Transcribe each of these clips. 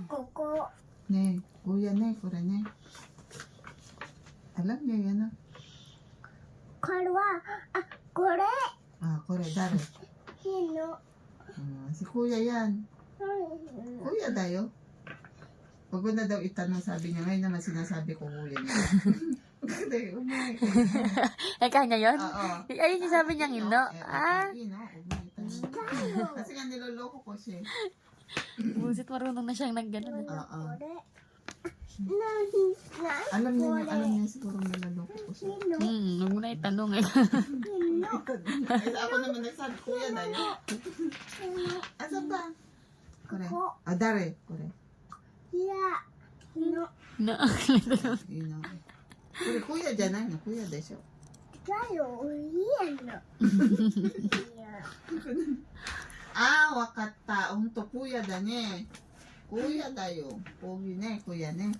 Koko. Ne, kuya ne, kore ne. Alam niyo yan ah. これは、あ、これ。 Ah, kore, dare. ひの。 Si kuya yan. Kuya dayo. Huwag mo na daw itanong, sabi niya. Ngayon naman sinasabi ko kuya niya. Hindi, umay. Eh, kanya yun? Oo. Ayun yung sabi niyang indo. Ah, Ino, huwag mo itanong. Kasi nga niloloko ko siya. busit marunong na siyang nagganon. Oo. これ。な、 Alam niya siguro niloloko ko siya. Huwag mo na itanong eh. Ay, ako naman nagsabi, kuya dayo. Asa ba? Kore. Ah, dare. Kore. いや。ひの。 No. Ino. Kore, kuya dyan na. Kuya dayo siya. だよ、いやの。いや。 Ah, wakata. Unto kuya da ne. Kuya dayo. Pogi ne, kuya ne.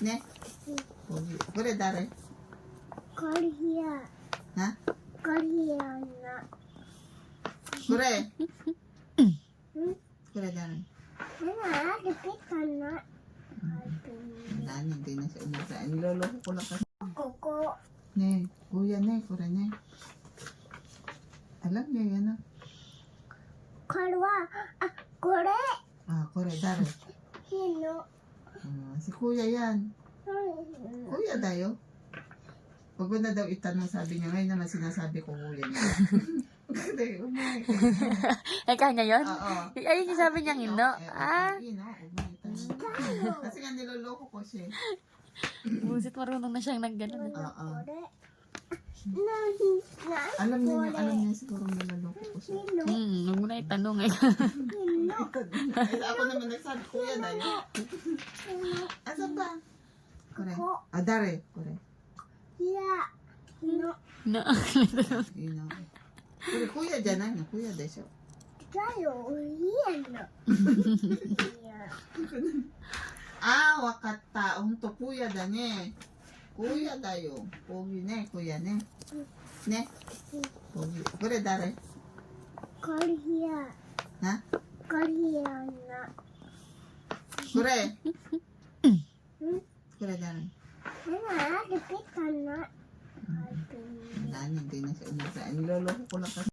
Ne? Pogi. Kore, dare. これや。 Ha? これやな。 Kore. うん。 Kore, dare. な、できたな。 Wala na, hindi na siya umasa. Niloloko ko lang kasi. ここ。 Ne, kuya ne, kore ne. Alam niyo yan ah. これは、あ、これ。 Ah, kore, dare. ひの。 Si kuya yan. Kuya dayo. Huwag mo na daw itanong, sabi niya. Ngayon naman sinasabi ko kuya niya. Hindi, umay. Eh, kanya yun? Oo. Ayun yung sabi niyang indo. Ah, Ino, huwag mo itanong. Kasi nga niloloko ko siya. busit marunong na siyang nagganon. Oo. これ。な、 Alam niya siguro niloloko ko siya. ひの。 Huwag mo na itanong eh. ひの。 Ay, ako naman nagsabi, kuya dayo. Asa ba? Kore. Ah, dare. Kore. いや。ひの。 No. Ino. Kore, kuya dyan na. Kuya dayo siya. だよ、いやの。いや。 Ah, wakata. Unto kuya da ne. Kuya dayo. Pogi ne, kuya ne. Ne? Pogi. Kore, dare. これや。 Ha? これやな。 Kore. うん。 Kore, dare. な、できたな。 Wala na, hindi na siya umasa. Niloloko ko lang kasi.